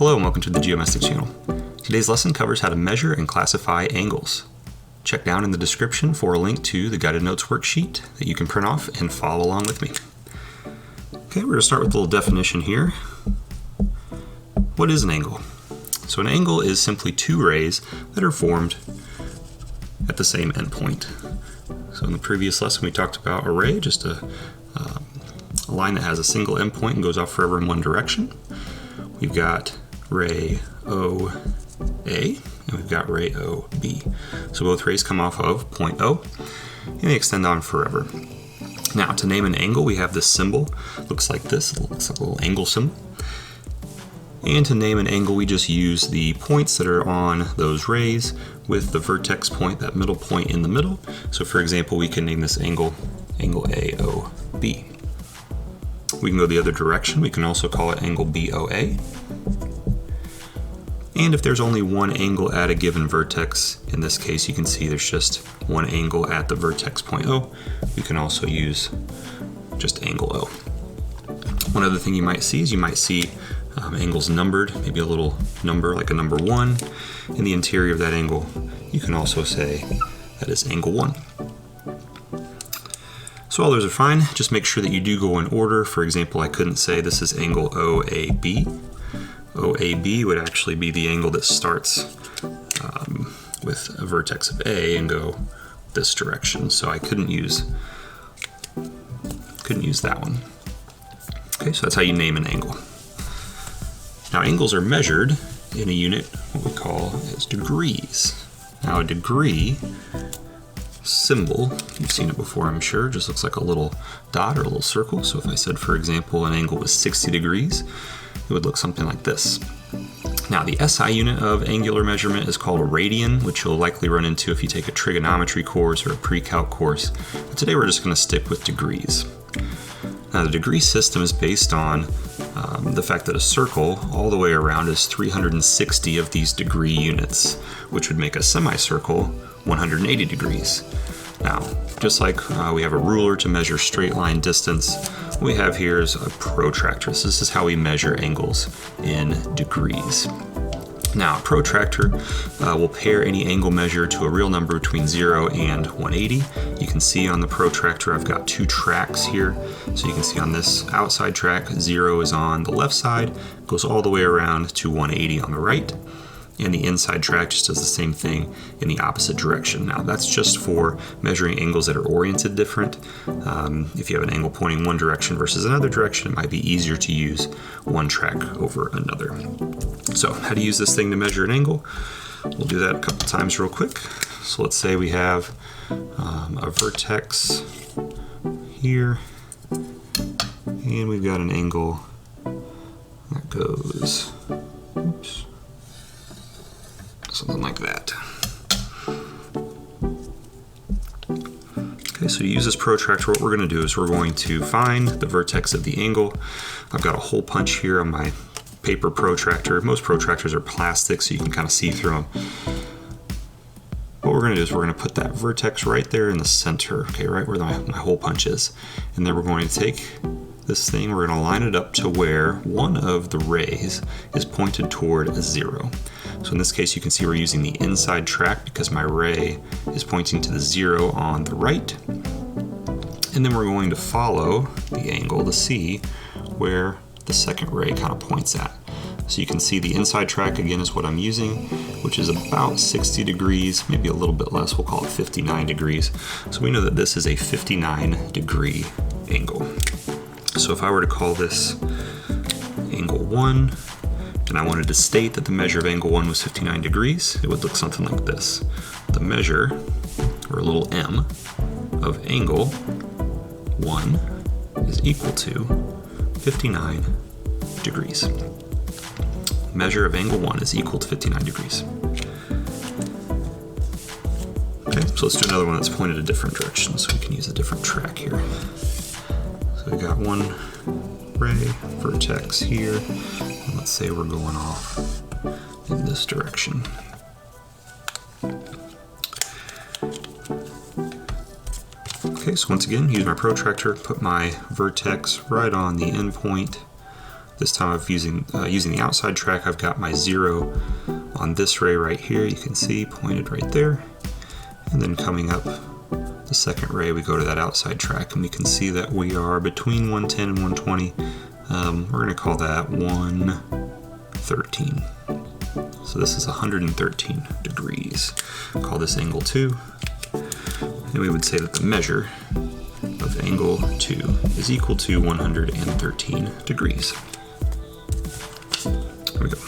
Hello and welcome to the Geometrics channel. Today's lesson covers how to measure and classify angles. Check down in the description for a link to the guided notes worksheet that you can print off and follow along with me. Okay, we're going to start with a little definition here. What is an angle? So an angle is simply two rays that are formed at the same endpoint. So in the previous lesson we talked about a ray, just a line that has a single endpoint and goes off forever in one direction. We've got ray OA and we've got ray OB. So both rays come off of point O and they extend on forever. Now to name an angle we have this symbol, looks like this, it looks like a little angle symbol. And to name an angle we just use the points that are on those rays with the vertex point, that middle point in the middle. So for example we can name this angle AOB. We can go the other direction, we can also call it angle BOA. And if there's only one angle at a given vertex, in this case you can see there's just one angle at the vertex point O, we can also use just angle O. One other thing you might see is you might see angles numbered, maybe a little number like a number 1 in the interior of that angle. You can also say that is angle 1. So all those are fine, just make sure that you do go in order. For example, I couldn't say this is angle OAB. OAB would actually be the angle that starts with a vertex of A and go this direction. So I couldn't use that one. Okay, so that's how you name an angle. Now angles are measured in a unit, what we call as degrees. Now a degree symbol, you've seen it before I'm sure, just looks like a little dot or a little circle. So if I said, for example, an angle was 60 degrees, it would look something like this. Now the SI unit of angular measurement is called a radian, which you'll likely run into if you take a trigonometry course or a pre-calc course. But today we're just going to stick with degrees. Now the degree system is based on the fact that a circle all the way around is 360 of these degree units, which would make a semicircle 180 degrees. Now, just like we have a ruler to measure straight line distance, what we have here is a protractor. So this is how we measure angles in degrees. Now, a protractor will pair any angle measure to a real number between 0 and 180. You can see on the protractor I've got two tracks here. So you can see on this outside track, 0 is on the left side, goes all the way around to 180 on the right. And the inside track just does the same thing in the opposite direction. Now that's just for measuring angles that are oriented different. If you have an angle pointing one direction versus another direction, it might be easier to use one track over another. So how to use this thing to measure an angle? We'll do that a couple times real quick. So let's say we have a vertex here, and we've got an angle that goes, oops, something like that. Okay, so to use this protractor, what we're going to do is we're going to find the vertex of the angle. I've got a hole punch here on my paper protractor. Most protractors are plastic, so you can kind of see through them. What we're going to do is we're going to put that vertex right there in the center, okay, right where my hole punch is. And then we're going to take this thing, we're going to line it up to where one of the rays is pointed toward a 0. So in this case you can see we're using the inside track because my ray is pointing to the 0 on the right. And then we're going to follow the angle to see where the second ray kind of points at. So you can see the inside track again is what I'm using, which is about 60 degrees, maybe a little bit less, we'll call it 59 degrees. So we know that this is a 59 degree angle. So if I were to call this angle 1, and I wanted to state that the measure of angle 1 was 59 degrees, it would look something like this. The measure, or a little m, of angle 1 is equal to 59 degrees. Measure of angle 1 is equal to 59 degrees. Okay, so let's do another one that's pointed a different direction, so we can use a different track here. So we got one ray, vertex here, and let's say we're going off in this direction. Okay, so once again, use my protractor, put my vertex right on the end point, This time I'm using the outside track. I've got my 0 on this ray right here. You can see pointed right there. And then coming up the second ray, we go to that outside track, and we can see that we are between 110 and 120. We're going to call that 113. So this is 113 degrees. Call this angle 2. And we would say that the measure of angle 2 is equal to 113 degrees. There we go.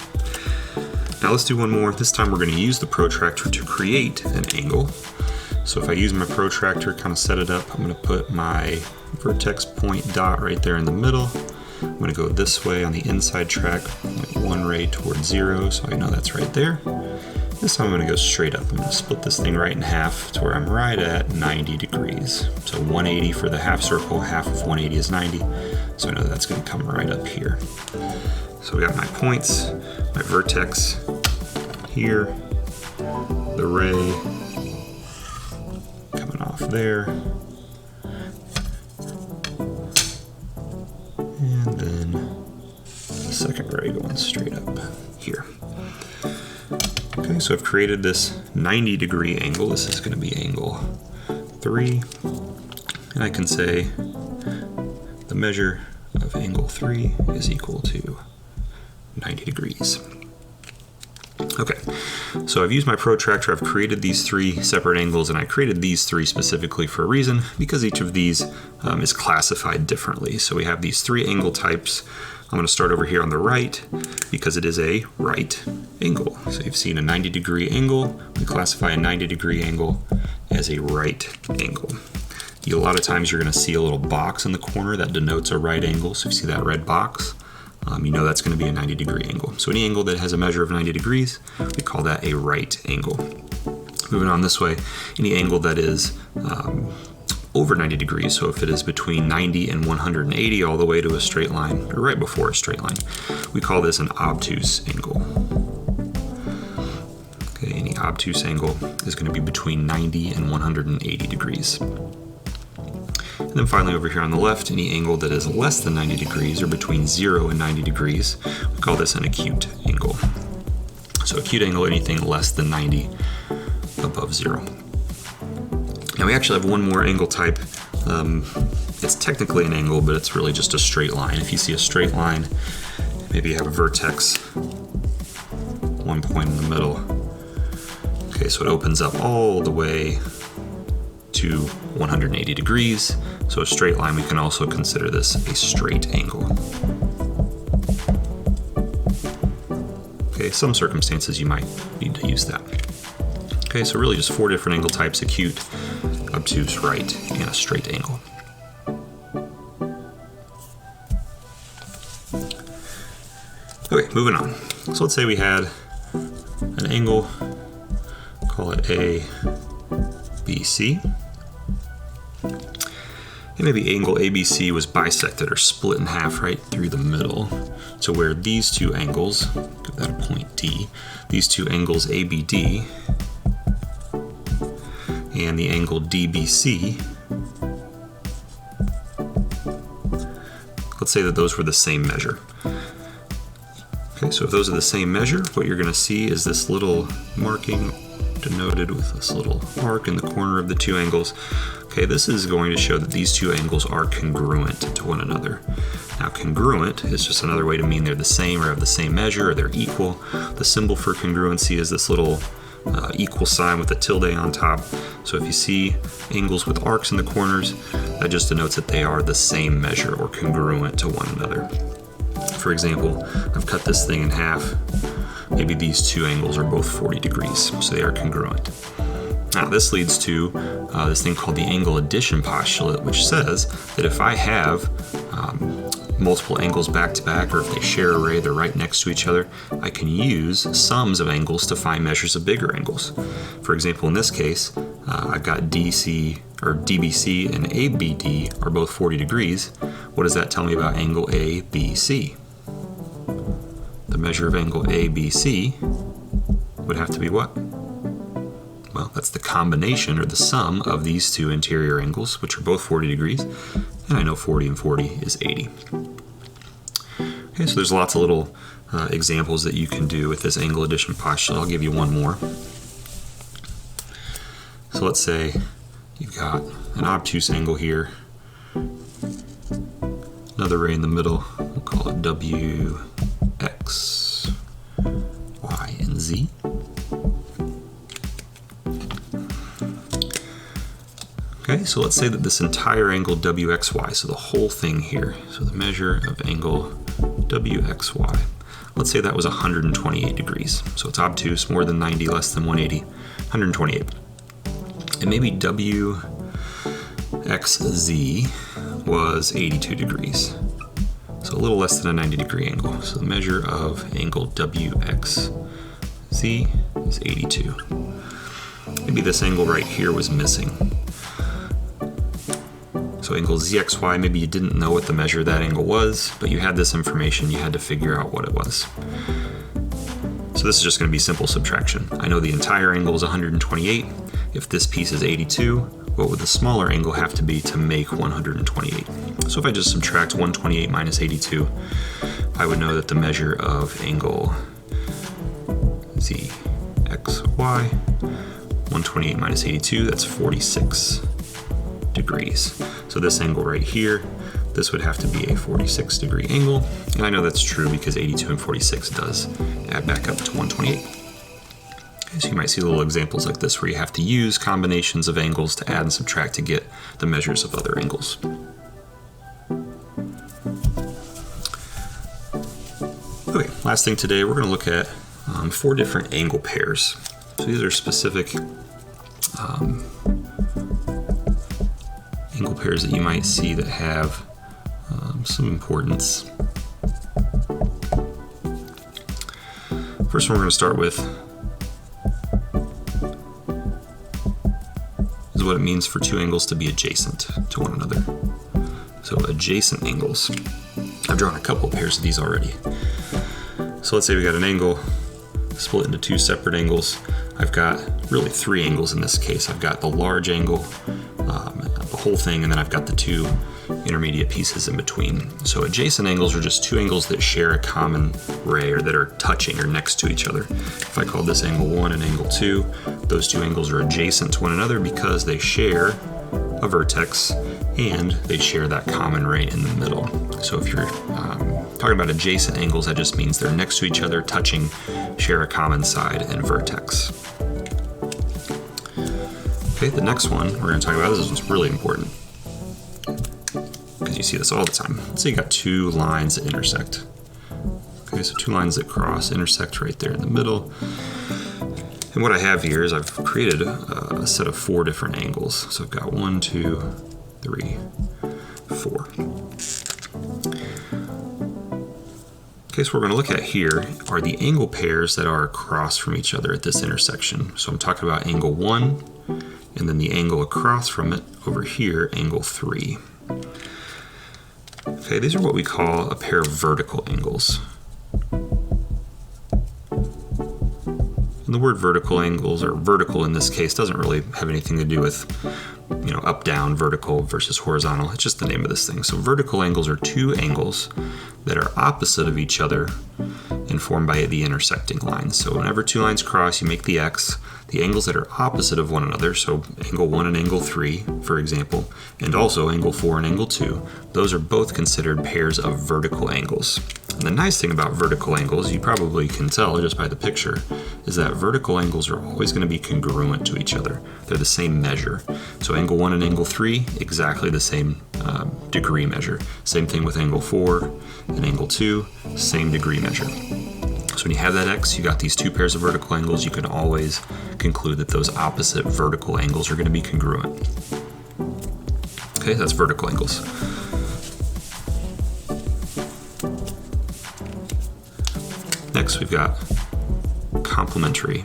Now let's do one more. This time we're going to use the protractor to create an angle. So if I use my protractor, kind of set it up, I'm going to put my vertex point dot right there in the middle. I'm going to go this way on the inside track, point 1 ray towards 0, so I know that's right there. This time I'm going to go straight up. I'm going to split this thing right in half to where I'm right at 90 degrees. So 180 for the half circle, half of 180 is 90, so I know that's going to come right up here. So we got my points, my vertex here, the ray coming off there, and then the second ray going straight up here. Okay, so I've created this 90 degree angle. This is going to be angle 3, and I can say the measure of angle 3 is equal to 90 degrees. Okay, so I've used my protractor, I've created these 3 separate angles, and I created these 3 specifically for a reason, because each of these is classified differently. So we have these 3 angle types. I'm going to start over here on the right, because it is a right angle. So you've seen a 90 degree angle. We classify a 90 degree angle as a right angle. A lot of times you're going to see a little box in the corner that denotes a right angle. So if you see that red box, you know that's going to be a 90 degree angle. So any angle that has a measure of 90 degrees, we call that a right angle. Moving on this way, any angle that is over 90 degrees, so if it is between 90 and 180 all the way to a straight line, or right before a straight line, we call this an obtuse angle. Okay, any obtuse angle is going to be between 90 and 180 degrees. And then finally over here on the left, any angle that is less than 90 degrees or between 0 and 90 degrees, we call this an acute angle. So acute angle, anything less than 90 above 0. Now we actually have one more angle type. It's technically an angle, but it's really just a straight line. If you see a straight line, maybe you have a vertex, one point in the middle. Okay, so it opens up all the way to 180 degrees. So a straight line, we can also consider this a straight angle. Okay, some circumstances you might need to use that. Okay, so really just 4 different angle types: acute, obtuse, right, and a straight angle. Okay, moving on. So let's say we had an angle, call it A, B, C. And maybe angle ABC was bisected or split in half right through the middle. So where these 2 angles, give that a point D, these 2 angles ABD and the angle DBC, let's say that those were the same measure. Okay, so if those are the same measure, what you're going to see is this little marking denoted with this little arc in the corner of the 2 angles. Okay, this is going to show that these 2 angles are congruent to one another. Now, congruent is just another way to mean they're the same or have the same measure or they're equal. The symbol for congruency is this little equal sign with a tilde on top. So if you see angles with arcs in the corners, that just denotes that they are the same measure or congruent to one another. For example, I've cut this thing in half. Maybe these 2 angles are both 40 degrees, so they are congruent. Now this leads to this thing called the angle addition postulate, which says that if I have multiple angles back to back, or if they share a ray, they're right next to each other, I can use sums of angles to find measures of bigger angles. For example, in this case, I've got DC or DBC and ABD are both 40 degrees. What does that tell me about angle ABC? The measure of angle ABC would have to be what? Well, that's the combination or the sum of these 2 interior angles, which are both 40 degrees, and I know 40 and 40 is 80. Okay, Okay, so there's lots of little examples that you can do with this angle addition postulate. I'll give you one more. So let's say you've got an obtuse angle here, another ray in the middle, we'll call it W, X, Y, and Z. Okay, so let's say that this entire angle WXY, so the whole thing here, so the measure of angle WXY, let's say that was 128 degrees. So it's obtuse, more than 90, less than 180, 128. And maybe WXZ was 82 degrees. So a little less than a 90 degree angle. So the measure of angle WXZ is 82. Maybe this angle right here was missing. So angle ZXY, maybe you didn't know what the measure of that angle was, but you had this information, you had to figure out what it was. So this is just going to be simple subtraction. I know the entire angle is 128. If this piece is 82, what would the smaller angle have to be to make 128? So if I just subtract 128 minus 82, I would know that the measure of angle ZXY, 128 minus 82, that's 46 degrees. So this angle right here, this would have to be a 46 degree angle. And I know that's true because 82 and 46 does add back up to 128. Okay, so you might see little examples like this where you have to use combinations of angles to add and subtract to get the measures of other angles. Okay, last thing today, we're going to look at 4 different angle pairs. So these are specific angle pairs that you might see that have some importance. First one we're going to start with is what it means for 2 angles to be adjacent to one another. So adjacent angles. I've drawn a couple of pairs of these already. So let's say we got an angle split into 2 separate angles. I've got really 3 angles in this case. I've got the large angle, the whole thing, and then I've got the 2 intermediate pieces in between. So adjacent angles are just 2 angles that share a common ray or that are touching or next to each other. If I called this angle 1 and angle 2, those 2 angles are adjacent to one another because they share a vertex and they share that common ray in the middle. So if you're talking about adjacent angles, that just means they're next to each other, touching, share a common side and vertex. Okay, the next one we're going to talk about, this is really important because you see this all the time. Let's say you got 2 lines that intersect. Okay, so 2 lines that cross, intersect right there in the middle. And what I have here is I've created a set of 4 different angles. So I've got 1, 2, 3, 4. Okay, so what we're going to look at here are the angle pairs that are across from each other at this intersection. So I'm talking about angle 1, and then the angle across from it over here, angle 3. Okay, these are what we call a pair of vertical angles. And the word vertical angles, or vertical in this case, doesn't really have anything to do with, up, down, vertical versus horizontal. It's just the name of this thing. So vertical angles are 2 angles that are opposite of each other and formed by the intersecting lines. So whenever 2 lines cross, you make the X. The angles that are opposite of one another, so angle 1 and angle 3, for example, and also angle 4 and angle 2, those are both considered pairs of vertical angles. And the nice thing about vertical angles, you probably can tell just by the picture, is that vertical angles are always going to be congruent to each other. They're the same measure. So angle 1 and angle 3, exactly the same degree measure. Same thing with angle 4 and angle 2, same degree measure. So when you have that X, you got these 2 pairs of vertical angles, you can always conclude that those opposite vertical angles are going to be congruent. Okay, that's vertical angles. Next, we've got complementary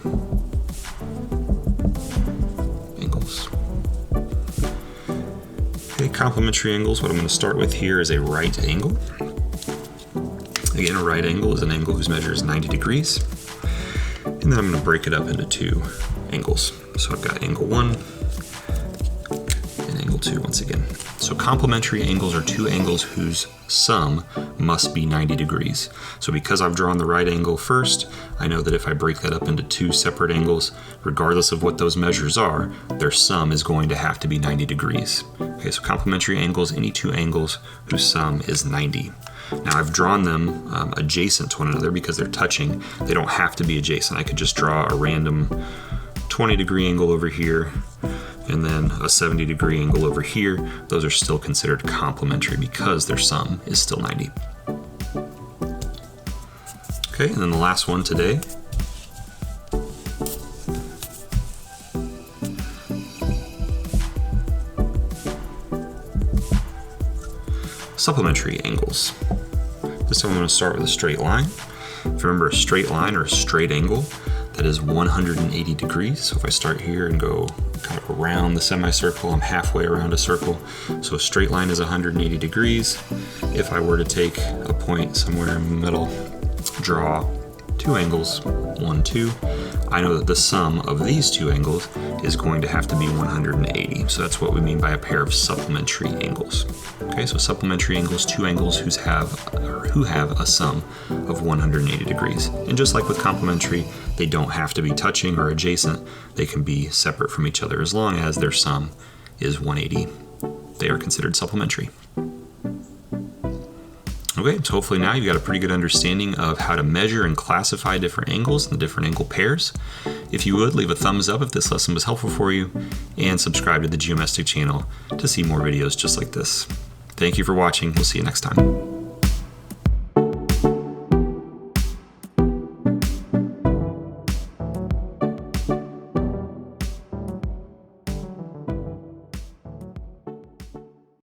angles. Okay, complementary angles, what I'm going to start with here is a right angle. Again, a right angle is an angle whose measure is 90 degrees. And then I'm going to break it up into 2 angles. So I've got angle 1 and angle angle 2 once again. So complementary angles are two angles whose sum must be 90 degrees. So because I've drawn the right angle first, I know that if I break that up into two separate angles, regardless of what those measures are, their sum is going to have to be 90 degrees. Okay, so complementary angles, any two angles whose sum is 90. Now I've drawn them adjacent to one another because they're touching. They don't have to be adjacent. I could just draw a random 20-degree angle over here and then a 70-degree angle over here. Those are still considered complementary because their sum is still 90. Okay, and then the last one today. Supplementary angles. This time I'm going to start with a straight line. If you remember a straight line or a straight angle, that is 180 degrees. So if I start here and go kind of around the semicircle, I'm halfway around a circle. So a straight line is 180 degrees. If I were to take a point somewhere in the middle, draw two angles, 1, 2, I know that the sum of these two angles is going to have to be 180. So that's what we mean by a pair of supplementary angles. Okay, so supplementary angles, two angles who have a sum of 180 degrees. And just like with complementary, they don't have to be touching or adjacent. They can be separate from each other as long as their sum is 180. They are considered supplementary. Okay, so hopefully now you've got a pretty good understanding of how to measure and classify different angles and the different angle pairs. If you would, leave a thumbs up if this lesson was helpful for you, and subscribe to the Geomastic channel to see more videos just like this. Thank you for watching. We'll see you next time.